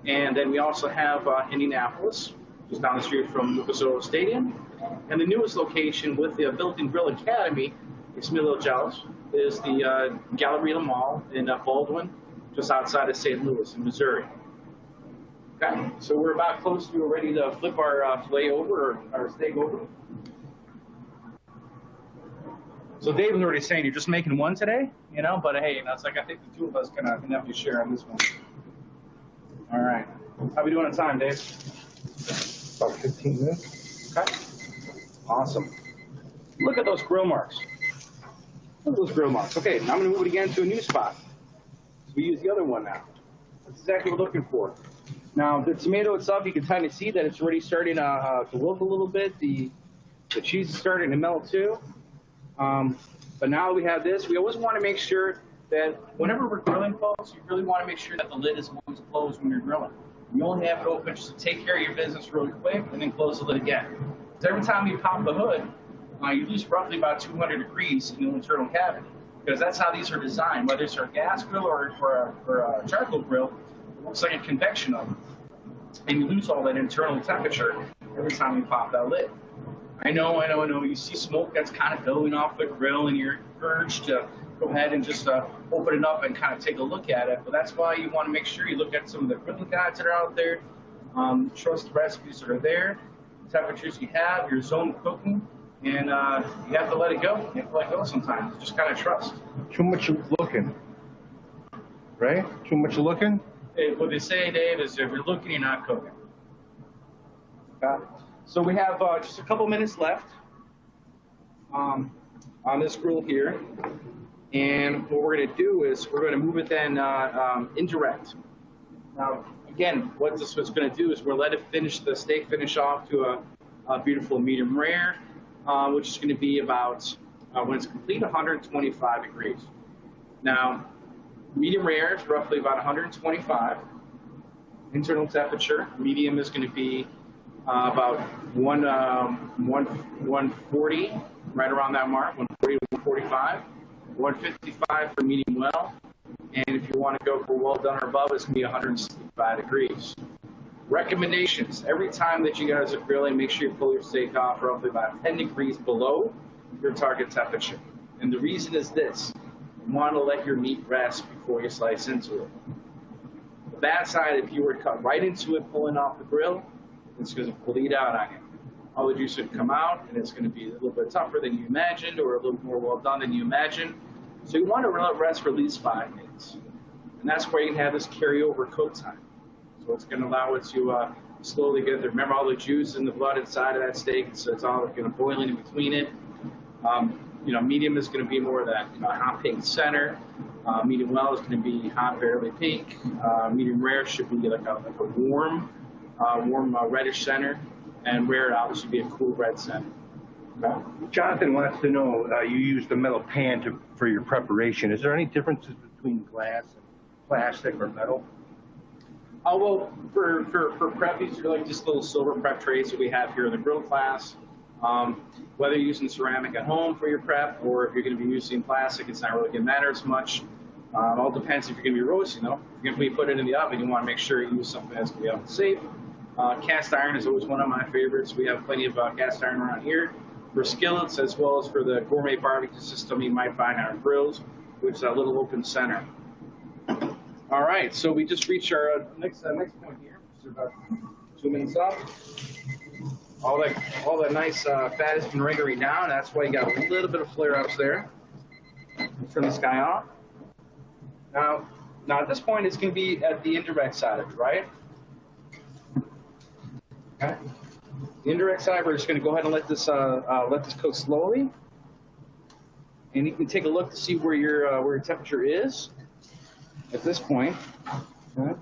And then we also have Indianapolis, just down the street from Lucas Oil Stadium. And the newest location with the built-in Grill Academy, makes me a little jealous, is the Galleria Mall in Baldwin, just outside of St. Louis in Missouri. Okay, so we're about close to ready to flip our filet over, or our steak over. So Dave was already saying you're just making one today, you know, but hey, you know, it's like I think the two of us can definitely share on this one. All right. How we doing on time, Dave? About 15 minutes. Okay. Awesome. Look at those grill marks. Look at those grill marks. Okay, now I'm going to move it again to a new spot. So we use the other one now. That's exactly what we're looking for. Now, the tomato itself, you can kind of see that it's already starting to wilt a little bit. The cheese is starting to melt too. But now we have this. We always want to make sure that whenever we're grilling, folks, you really want to make sure that the lid is always closed when you're grilling. You only have it open just to take care of your business really quick and then close the lid again. So every time you pop the hood, you lose roughly about 200 degrees in the internal cavity, because that's how these are designed. Whether it's a gas grill or a charcoal grill, it looks like a convection oven. And you lose all that internal temperature every time you pop that lid. I know. You see smoke that's kind of billowing off the grill, and you're urged to go ahead and just open it up and kind of take a look at it. But that's why you want to make sure you look at some of the grilling guides that are out there, trust the recipes that are there, the temperatures you have, your zone of cooking, and you have to let it go. You have to let go sometimes. Just kind of trust. Too much looking, right? Too much looking? What they say, Dave, is if you're looking, you're not cooking. So we have just a couple minutes left on this grill here. And what we're going to do is we're going to move it then indirect. Now, again, what this is going to do is we'll let it finish, the steak finish off to a beautiful medium rare, which is going to be about, when it's complete, 125 degrees. Now, medium rare is roughly about 125 internal temperature. Medium is going to be about 140, right around that mark, 140 to 145. 155 for medium well, and if you want to go for well done or above, it's going to be 165 degrees. Recommendations: every time that you guys are grilling, make sure you pull your steak off roughly about 10 degrees below your target temperature. And the reason is this: you want to let your meat rest before you slice into it. The bad side, if you were to cut right into it pulling off the grill, it's going to bleed out on you. All the juice would come out, and it's going to be a little bit tougher than you imagined, or a little more well done than you imagined. So you want to let it rest for at least 5 minutes. And that's where you can have this carryover cook time. So it's going to allow it to slowly get there. Remember all the juice and the blood inside of that steak, so it's all going to boil in between it. Medium is going to be more of that hot pink center. Medium well is going to be hot, barely pink. Medium rare should be like a warm reddish center. And rare would obviously be a cool red center. Okay. Jonathan wants to know, you use the metal pan for your preparation. Is there any differences between glass and plastic or metal? Oh, well, for prep, these are like just little silver prep trays that we have here in the grill class. Whether you're using ceramic at home for your prep or if you're going to be using plastic, it's not really going to matter as much. It all depends if you're going to be roasting, though. If you're going to put it in the oven, you want to make sure you use something that's going to be oven safe. Cast iron is always one of my favorites. We have plenty of cast iron around here for skillets, as well as for the gourmet barbecue system you might find on our grills, which is a little open center. All right, so we just reached our next point here, which is about 2 minutes up. All that nice fat has been rendering down. That's why you got a little bit of flare-ups there. Turn this guy off. Now at this point, it's going to be at the indirect side of it, right? Okay. The indirect side, we're just going to go ahead and let this cook slowly, and you can take a look to see where your temperature is at this point. Okay.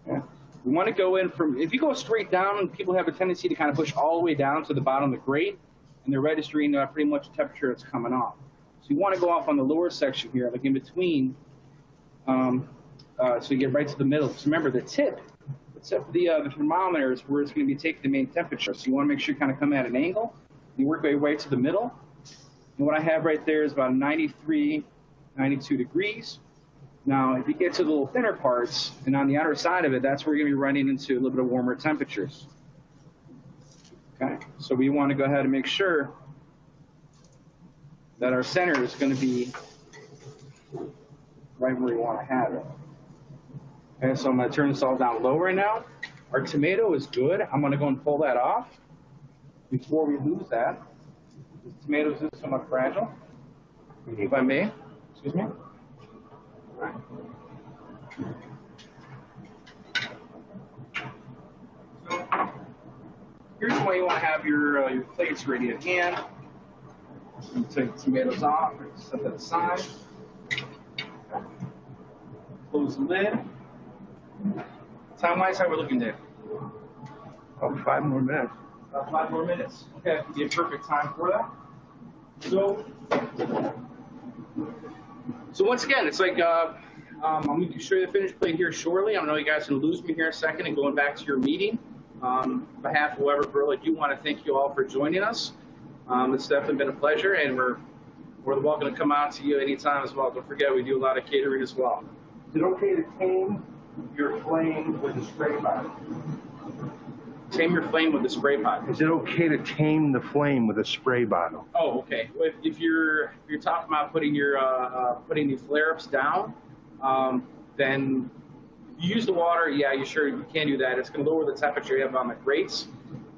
Yeah. We want to go in from, if you go straight down, people have a tendency to kind of push all the way down to the bottom of the grate, and they're registering pretty much the temperature that's coming off. So you want to go off on the lower section here, like in between, so you get right to the middle. So remember, the tip of the thermometer is where it's going to be taking the main temperature. So you want to make sure you kind of come at an angle. You work your way to the middle. And what I have right there is about 93, 92 degrees. Now, if you get to the little thinner parts, and on the outer side of it, that's where you're going to be running into a little bit of warmer temperatures. Okay, so we want to go ahead and make sure that our center is going to be right where you want to have it. Okay, so I'm going to turn this all down low right now. Our tomato is good. I'm going to go and pull that off before we lose that. The tomatoes is somewhat fragile, if I may. Excuse me. All right. So here's why you want to have your plates ready at hand. You take the tomatoes off, set that aside. Close the lid. Time-wise, how we're looking, Dave? About 5 more minutes. About 5 more minutes. Okay, be a perfect time for that. So once again, it's like I'm going to show you the finished plate here shortly. I know you guys are going to lose me here in a second and going back to your meeting. On behalf of Weber Grill, I do want to thank you all for joining us. It's definitely been a pleasure, and we're welcome to come out to you anytime as well. Don't forget, we do a lot of catering as well. Is it okay to tame your flame with a spray bottle? Tame your flame with a spray bottle. Is it okay to tame the flame with a spray bottle? Oh, okay. If you're talking about putting your putting the flare-ups down, then you use the water. Yeah, you can do that. It's going to lower the temperature you have on the grates.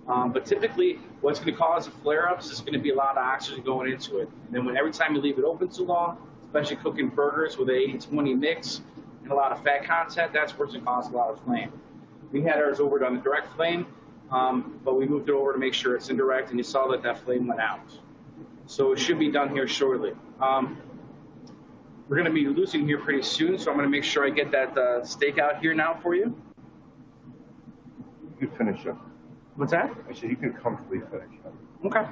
But typically, what's going to cause the flare-ups is going to be a lot of oxygen going into it. And then every time you leave it open too long, especially cooking burgers with an 80-20 mix and a lot of fat content, that's where it's going to cause a lot of flame. We had ours over on the direct flame, but we moved it over to make sure it's indirect, and you saw that flame went out. So it should be done here shortly. We're going to be losing here pretty soon, so I'm going to make sure I get that steak out here now for you. You can finish up. What's that? I said you can comfortably finish up. Okay.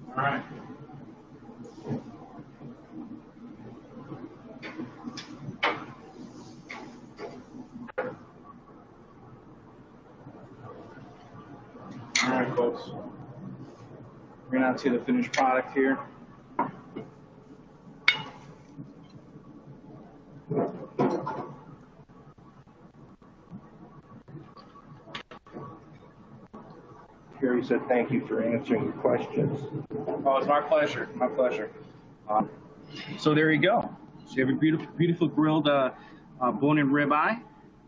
All right. All right, folks. We're going to see the finished product here. Gary said thank you for answering the questions. Oh, it's my pleasure. My pleasure. So there you go. So you have a beautiful grilled bone-in ribeye.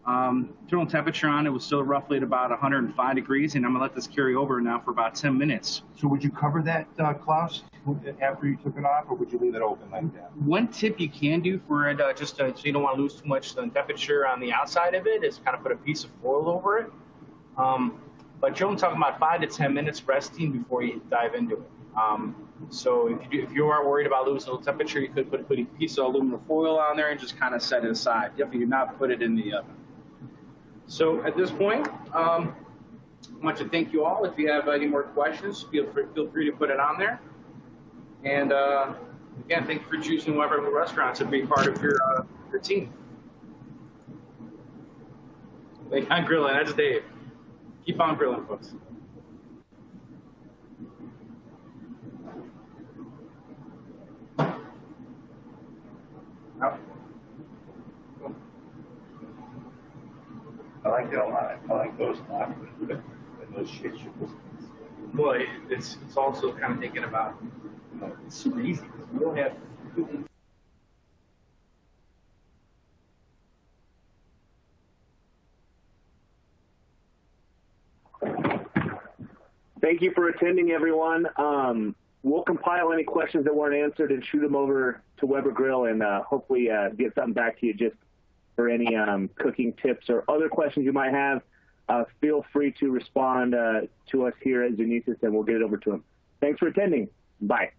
Internal temperature on it was still roughly at about 105 degrees, and I'm going to let this carry over now for about 10 minutes. So would you cover that, Klaus, after you took it off, or would you leave it open like that? One tip you can do for it, so you don't want to lose too much temperature on the outside of it, is kind of put a piece of foil over it. But Joe, I'm talking about 5 to 10 minutes resting before you dive into it. So if you are worried about losing the temperature, you could put a piece of aluminum foil on there and just kind of set it aside. Definitely do not put it in the oven. So at this point, I want to thank you all. If you have any more questions, feel free to put it on there. And again, thank you for choosing Weber Grill Restaurants to be part of your team. I'm grilling. That's Dave. Keep on grilling, folks. I like it a lot. I like those lot and those shit. Well, it's also kind of thinking about, it's super easy because we don't have. Thank you for attending, everyone. We'll compile any questions that weren't answered and shoot them over to Weber Grill, and hopefully get something back to you just for any cooking tips or other questions you might have. Feel free to respond to us here at Zunesis, and we'll get it over to them. Thanks for attending. Bye.